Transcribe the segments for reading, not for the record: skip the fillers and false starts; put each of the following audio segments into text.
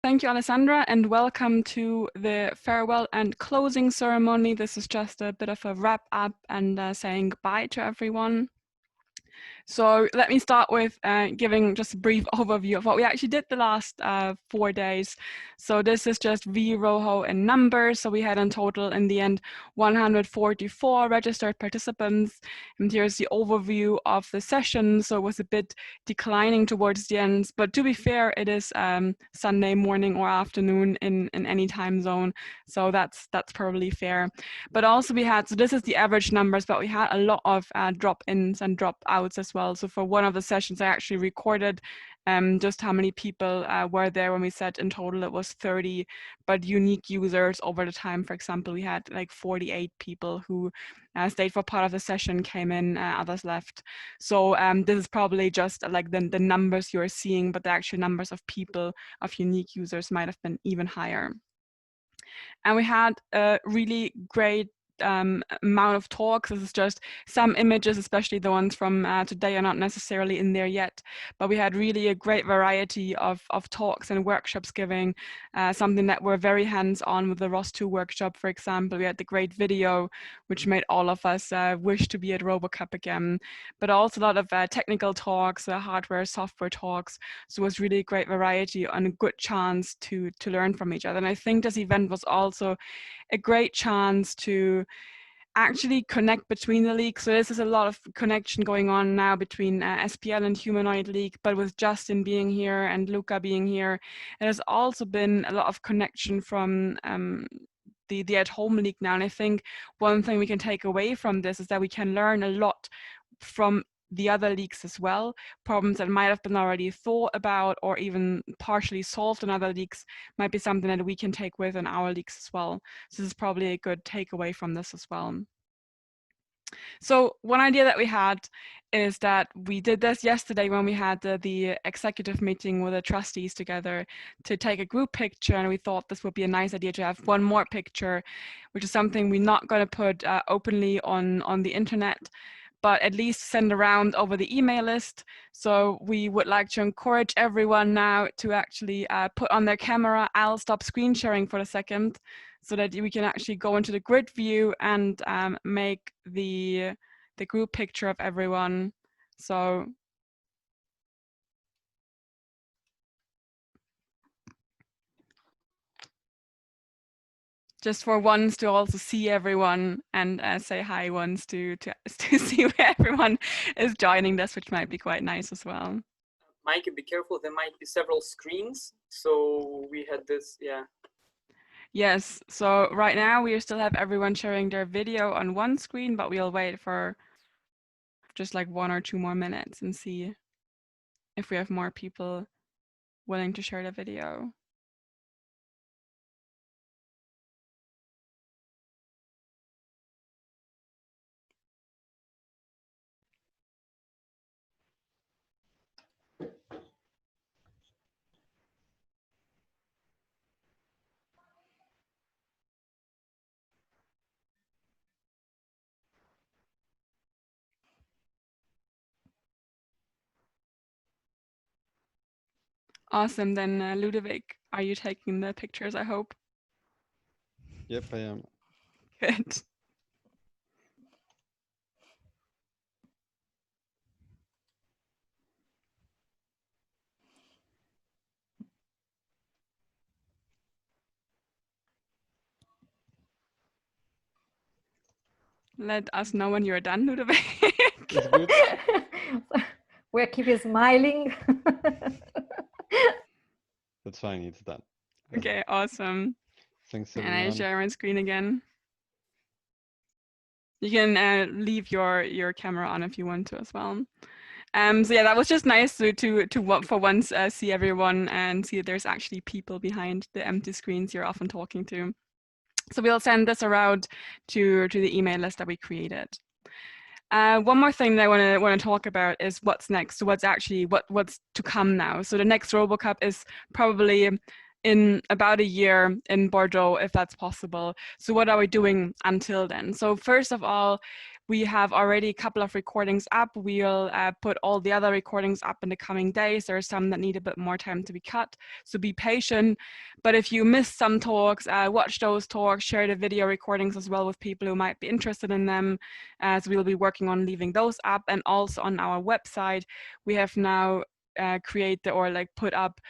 Thank you, Alessandra, and welcome to the farewell and closing ceremony. This is just a bit of a wrap up and saying goodbye to everyone. So let me start with giving just a brief overview of what we actually did the last 4 days. So this is just V-RoHOW in numbers. So we had in total in the end 144 registered participants. And here's the overview of the session. So it was a bit declining towards the end. But to be fair, it is Sunday morning or afternoon in any time zone. So that's probably fair. But also we had, so this is the average numbers, but we had a lot of drop-ins and drop-outs as well. So for one of the sessions, I actually recorded just how many people were there when we said in total it was 30, but unique users over the time, for example, we had like 48 people who stayed for part of the session, came in, others left. So this is probably just like the numbers you're seeing, but the actual numbers of people, of unique users might have been even higher. And we had a really great amount of talks. This is just some images, especially the ones from today are not necessarily in there yet, but we had really a great variety of talks and workshops giving, something that we're very hands-on with the ROS2 workshop, for example. We had the great video, which made all of us wish to be at RoboCup again, but also a lot of technical talks, hardware, software talks. So it was really a great variety and a good chance to learn from each other. And I think this event was also a great chance to actually connect between the leagues. So this is a lot of connection going on now between SPL and Humanoid League, but with Justin being here and Luca being here, it has also been a lot of connection from the at-home league now. And I think one thing we can take away from this is that we can learn a lot from the other leagues as well. Problems that might have been already thought about or even partially solved in other leagues might be something that we can take with in our leagues as well. So this is probably a good takeaway from this as well. So one idea that we had is that we did this yesterday when we had the executive meeting with the trustees together to take a group picture, and we thought this would be a nice idea to have one more picture, which is something we're not going to put openly on the internet, but at least send around over the email list. So we would like to encourage everyone now to actually put on their camera. I'll stop screen sharing for a second so that we can actually go into the grid view and make the group picture of everyone. So just for once to also see everyone and say hi once to see where everyone is joining this, which might be quite nice as well. Mike, be careful, there might be several screens. So we had this, yeah. Yes, so right now we still have everyone sharing their video on one screen, but we'll wait for just like 1 or 2 more minutes and see if we have more people willing to share the video. Awesome, then Ludovic, are you taking the pictures, I hope? Yep, I am. Good. Let us know when you're done, Ludovic. It's good. We're keeping smiling. That's fine, it's done. Okay, awesome. Thanks And everyone. I share my screen again. You can leave your camera on if you want to as well. So yeah, that was just nice to for once see everyone and see that there's actually people behind the empty screens you're often talking to. So we'll send this around to the email list that we created. One more thing that I want to talk about is what's next. So what's to come now. So the next RoboCup is probably in about a year in Bordeaux, if that's possible. So what are we doing until then? So first of all, We have already a couple of recordings up. We'll put all the other recordings up in the coming days. There are some that need a bit more time to be cut, so be patient. But if you missed some talks, watch those talks, share the video recordings as well with people who might be interested in them, as we'll be working on leaving those up. And also on our website, we have now created or like put up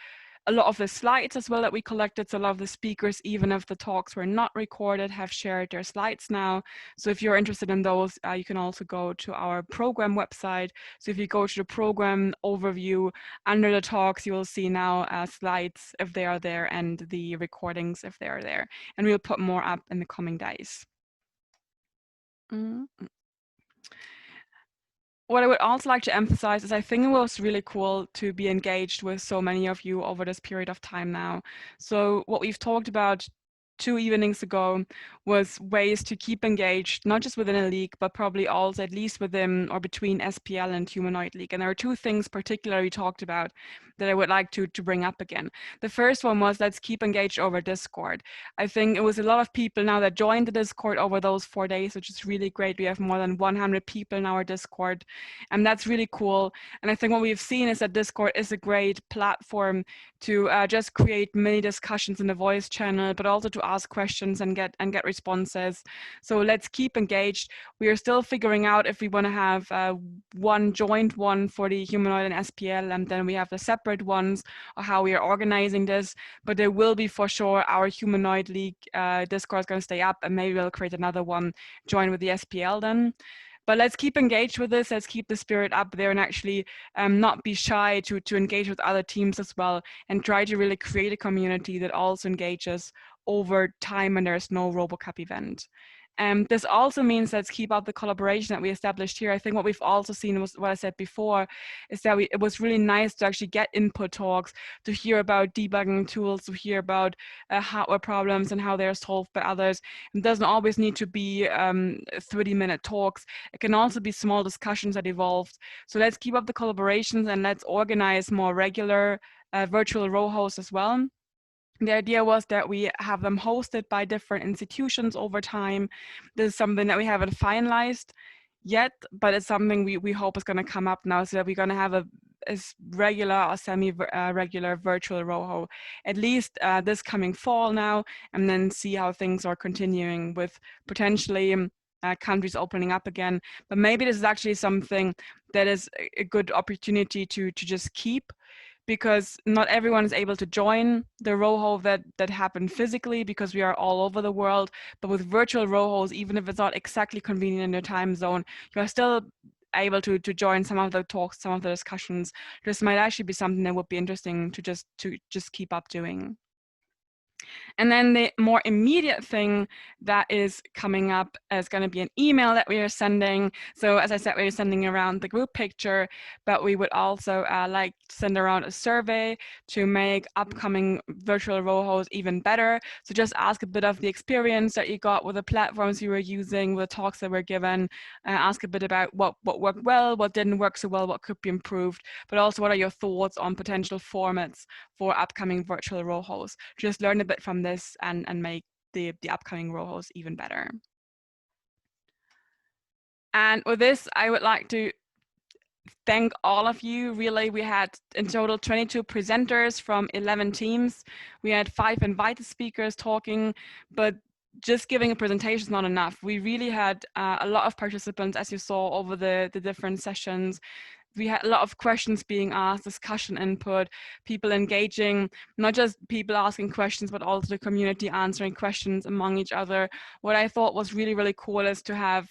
a lot of the slides as well that we collected. So a lot of the speakers, even if the talks were not recorded, have shared their slides now. So if you're interested in those, you can also go to our program website. So if you go to the program overview, under the talks, you will see now slides if they are there and the recordings if they are there. And we'll put more up in the coming days. What I would also like to emphasize is I think it was really cool to be engaged with so many of you over this period of time now. So what we've talked about 2 evenings ago was ways to keep engaged, not just within a league, but probably also at least within or between SPL and Humanoid League. And there are 2 things particularly we talked about that I would like to bring up again. The first one was let's keep engaged over Discord. I think it was a lot of people now that joined the Discord over those 4 days, which is really great. We have more than 100 people in our Discord, and that's really cool. And I think what we've seen is that Discord is a great platform to just create mini discussions in the voice channel, but also to ask questions and get responses. So let's keep engaged. We are still figuring out if we want to have one joint one for the Humanoid and SPL, and then we have the separate ones, or how we are organizing this. But there will be for sure our Humanoid League Discord is going to stay up, and maybe we'll create another one, join with the SPL then. But let's keep engaged with this. Let's keep the spirit up there and actually not be shy to engage with other teams as well, and try to really create a community that also engages over time when there's no RoboCup event. This also means let's keep up the collaboration that we established here. I think what we've also seen was what I said before, is that it was really nice to actually get input talks, to hear about debugging tools, to hear about hardware problems and how they're solved by others. It doesn't always need to be 30-minute talks. It can also be small discussions that evolved. So let's keep up the collaborations and let's organize more regular virtual RoHOWs as well. The idea was that we have them hosted by different institutions over time. This is something that we haven't finalized yet, but it's something we hope is going to come up now, so that we're going to have a regular or semi-regular virtual RoHOW, at least this coming fall now, and then see how things are continuing with potentially countries opening up again. But maybe this is actually something that is a good opportunity to just keep, because not everyone is able to join the RoHOW that happened physically, because we are all over the world. But with virtual RoHOWs, even if it's not exactly convenient in your time zone, you are still able to join some of the talks, some of the discussions. This might actually be something that would be interesting to just keep up doing. And then the more immediate thing that is coming up is going to be an email that we are sending. So as I said, we're sending around the group picture, but we would also like to send around a survey to make upcoming virtual RoHOWs even better. So just ask a bit of the experience that you got with the platforms you were using, with the talks that were given, ask a bit about what worked well, what didn't work so well, what could be improved, but also what are your thoughts on potential formats for upcoming virtual RoHOWs. Just learn a bit from this and make the upcoming RoHOWs even better. And with this, I would like to thank all of you. Really, we had in total 22 presenters from 11 teams. We had 5 invited speakers talking, but just giving a presentation is not enough. We really had a lot of participants, as you saw over the different sessions. We had a lot of questions being asked, discussion input, people engaging, not just people asking questions, but also the community answering questions among each other. What I thought was really, really cool is to have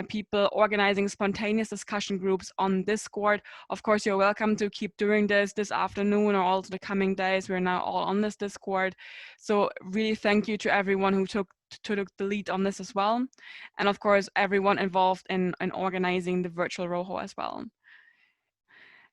people organizing spontaneous discussion groups on Discord. Of course, you're welcome to keep doing this afternoon or also the coming days. We're now all on this Discord. So really thank you to everyone who took the lead on this as well. And of course, everyone involved in organizing the virtual RoHOW as well.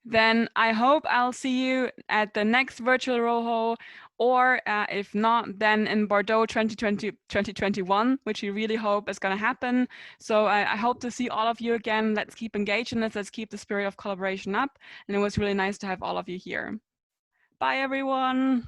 Then I hope I'll see you at the next virtual RoHOW, or if not, then in Bordeaux 2021, which we really hope is going to happen. So I hope to see all of you again. Let's keep engaged in this. Let's keep the spirit of collaboration up. And it was really nice to have all of you here. Bye, everyone.